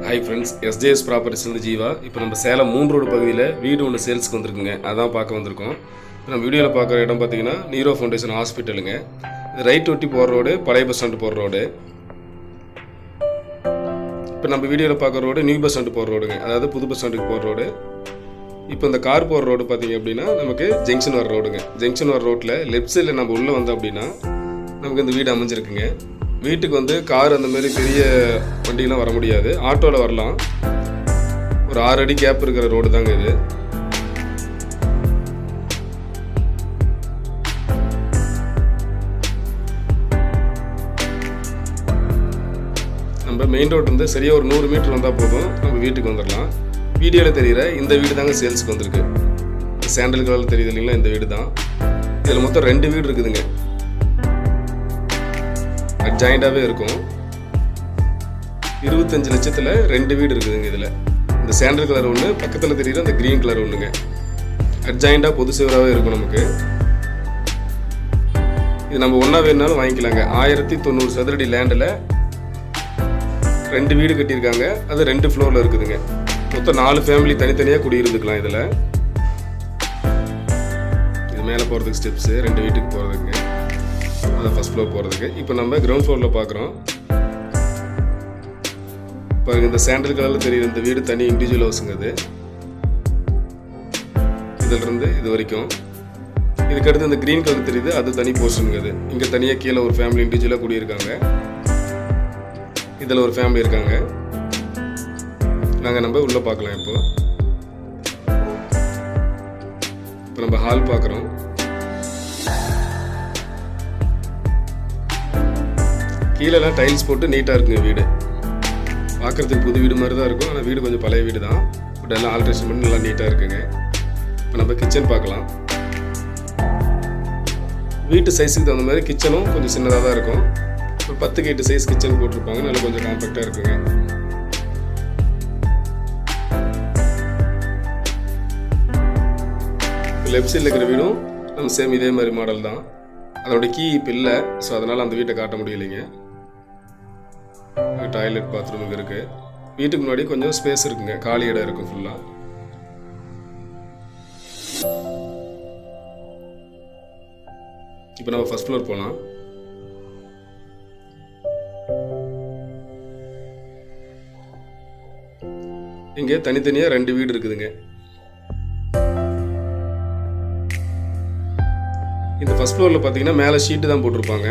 Hi friends, SJS ப்ராப்பர்ட்டிஸ்லேருந்து ஜீவா. இப்போ நம்ம சேலம் 3 ரோடு பகுதியில் வீடு ஒன்று சேல்ஸுக்கு வந்திருக்குங்க. அதான் பார்க்க வந்திருக்கோம். இப்போ நம்ம வீடியோவில் பார்க்குற இடம் பார்த்தீங்கன்னா நீரோ ஃபவுண்டேஷன் ஹாஸ்பிட்டலுங்க. இது ரைட் ஒட்டி போகிற ரோடு, பழைய பஸ் ஸ்டாண்டு போகிற ரோடு. இப்போ நம்ம வீடியோவில் பார்க்குற ரோடு நியூ பஸ் ஸ்டாண்டு போகிற ரோடுங்க, அதாவது புது பஸ் ஸ்டாண்டுக்கு போகிற ரோடு. இப்போ இந்த கார் போகிற ரோடு பார்த்தீங்க அப்படின்னா நமக்கு ஜங்ஷன் வர ரோடுங்க. ஜங்ஷன் வர ரோட்டில் லெஃப்ட் சைடில் நம்ம உள்ளே வந்தோம் அப்படின்னா நமக்கு இந்த வீடு அமைஞ்சிருக்குங்க. வீட்டுக்கு வந்து கார் அந்த மாதிரி பெரிய வண்டியெலாம் வர முடியாது, ஆட்டோவில் வரலாம். ஒரு 6 அடி கேப் இருக்கிற ரோடு தாங்க இது. நம்ம மெயின் ரோடு வந்து சரியாக ஒரு 100 மீட்டர் வந்தால் போதும், நம்ம வீட்டுக்கு வந்துடலாம். வீடியோவில் தெரிகிற இந்த வீடு தாங்க சேல்ஸுக்கு வந்திருக்கு. சாண்டல் கலரில் தெரியுது இல்லைங்களா, இந்த வீடு தான். இதில் மொத்தம் 2 வீடு இருக்குதுங்க, ஜாயிண்டாகவே இருக்கும். 25 லட்சத்தில் 2 வீடு இருக்குதுங்க. இதில் இந்த சாண்டல் கலர் ஒன்று, பக்கத்தில் தெரியுற அந்த க்ரீன் கலர் ஒன்றுங்க. அட்ஜாயிண்டாக பொது சேவராகவே இருக்கும் நமக்கு. இது நம்ம ஒன்றா வேணுனாலும் வாங்கிக்கலாங்க. 1090 சதுரடி லேண்டில் 2 வீடு கட்டியிருக்காங்க. அது 2 ஃப்ளோரில் இருக்குதுங்க. மொத்தம் 4 ஃபேமிலி தனித்தனியாக குடியிருந்துக்கலாம். இதில் இது மேலே போகிறதுக்கு ஸ்டெப்ஸு, 2 வீட்டுக்கு போகிறதுக்குங்க, அதை ஃபஸ்ட் ஃப்ளோர் போகிறதுக்கு. இப்போ நம்ம கிரவுண்ட் ஃப்ளோரில் பார்க்குறோம். இப்போ இந்த சாண்டல் கலரில் தெரியுற இந்த வீடு தனி இண்டிவிஜுவல் ஹவுஸுங்க. அது இதிலிருந்து இது வரைக்கும். இதுக்கடுத்து இந்த க்ரீன் கலர் தெரியுது, அது தனி போர்ஷனுங்க. அது இங்கே தனியாக கீழே ஒரு ஃபேமிலி இண்டிவிஜுவலாக குடியிருக்காங்க. இதில் ஒரு ஃபேமிலி இருக்காங்க. நாங்கள் நம்ம உள்ளே பார்க்கலாம். இப்போ நம்ம ஹால் பார்க்குறோம். கீழெல்லாம் டைல்ஸ் போட்டு நீட்டாக இருக்குங்க. வீடு பார்க்குறதுக்கு புது வீடு மாதிரி தான் இருக்கும், ஆனால் வீடு கொஞ்சம் பழைய வீடு தான். பட் எல்லாம் ஆல்ட்ரேஷன் பண்ணி நல்லா நீட்டாக இருக்குங்க. இப்போ நம்ம கிச்சன் பார்க்கலாம். வீட்டு சைஸுக்கு தகுந்த மாதிரி கிச்சனும் கொஞ்சம் சின்னதாக தான் இருக்கும். ஒரு 10க்கு 8 சைஸ் கிச்சன் போட்டிருப்பாங்க, நல்லா கொஞ்சம் காம்பேக்டாக இருக்குங்க. லெஃப்ட் சைடில் இருக்கிற வீடும் நம்ம சேம் இதே மாதிரி மாடல் தான். அதோட கீ இப்போ இல்லை, ஸோ அதனால் அந்த வீட்டை காட்ட முடியலைங்க. டாய்லெட் பாத்ரூம் இங்கே இருக்குது. வீட்டுக்கு முன்னாடி கொஞ்சம் ஸ்பேஸ் இருக்குங்க, காலி இடம் இருக்கும் ஃபுல்லாக. இப்போ நம்ம ஃபர்ஸ்ட் ஃப்ளோர் போகலாம். இங்கே தனித்தனியாக 2 வீடு இருக்குதுங்க. இந்த ஃபர்ஸ்ட் ஃப்ளோரில் பார்த்தீங்கன்னா மேலே ஷீட்டு தான் போட்டிருப்பாங்க.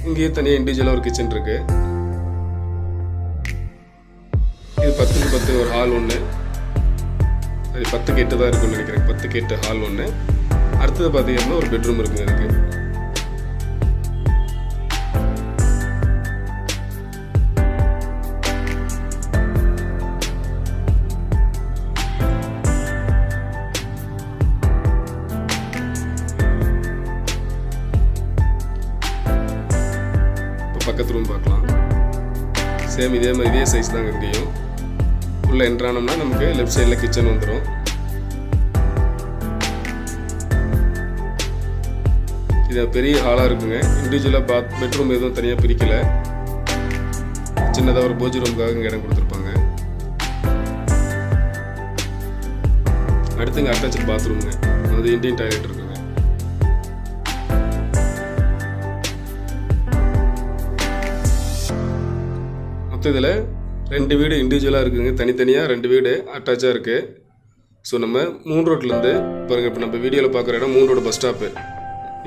இங்கேயே தனியாக இண்டிவிஜுவலாக ஒரு கிச்சன் இருக்கு. இது 10க்கு 10 ஒரு ஹால் ஒன்று. அது 10க்கு 8 தான் இருக்குன்னு நினைக்கிறேன். 10க்கு 8 ஹால் ஒன்று. அடுத்தது பார்த்தீங்கன்னா ஒரு பெட்ரூம் இருக்குங்க. இதுக்கு பக்கத்து ரூம் பார்க்கலாம். சேம் இதே சைஸ் தாங்க. இங்கேயும் உள்ள என்ட்ரானோம்னா நமக்கு லெஃப்ட் சைடில் கிச்சன் வந்துடும். இது பெரிய ஹாலாக இருக்குங்க. இண்டிவிஜுவலாக பெட்ரூம் எதுவும் தனியாக பிரிக்கலை. சின்னதாக ஒரு பூஜை ரூமுக்காக இங்கே இடம் கொடுத்துருப்பாங்க. அடுத்துங்க அட்டாச்சு பாத்ரூமுங்க, அது இண்டியன் டாய்லெட் இருக்குங்க. இதில் 2 வீடு இண்டிவிஜுவலாக இருக்குதுங்க. தனித்தனியாக 2 வீடு அட்டாச்சாக இருக்குது. ஸோ நம்ம 3 ரோட்லேருந்து பாருங்கள். இப்போ நம்ம வீடியோவில் பார்க்குற இடம் 3 ரோடு பஸ் ஸ்டாப்பு.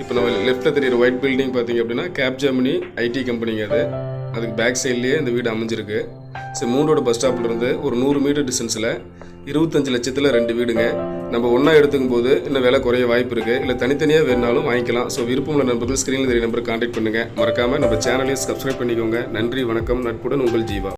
இப்போ நம்ம லெஃப்ட்டில் தெரியுற ஒயிட் பில்டிங் பார்த்தீங்க அப்படின்னா கேப்ஜெமினி ஐடி கம்பெனிங்க. அதுக்கு பேக் சைட்லேயே இந்த வீடு அமைஞ்சிருக்கு. ஸோ 3 ரோடு பஸ் ஸ்டாப்லேருந்து ஒரு 100 மீட்டர் டிஸ்டன்ஸில் 25 லட்சத்தில் 2 வீடுங்க. நம்ம ஒன்றா எடுத்துக்கும் போது இன்னும் விலை குறைய வாய்ப்பு இருக்குது. இல்லை தனித்தனியாக வேணுனாலும் வாங்கிக்கலாம். ஸோ விருப்பமுள்ள நண்பர்கள் ஸ்க்ரீனில் தெரிய நம்பருக்கு கான்டாக்ட் பண்ணுங்கள். மறக்காமல் நம்ம சேனலையும் சப்ஸ்கிரைப் பண்ணிக்கோங்க. நன்றி, வணக்கம். நட்புடன் உங்கள் ஜீவா.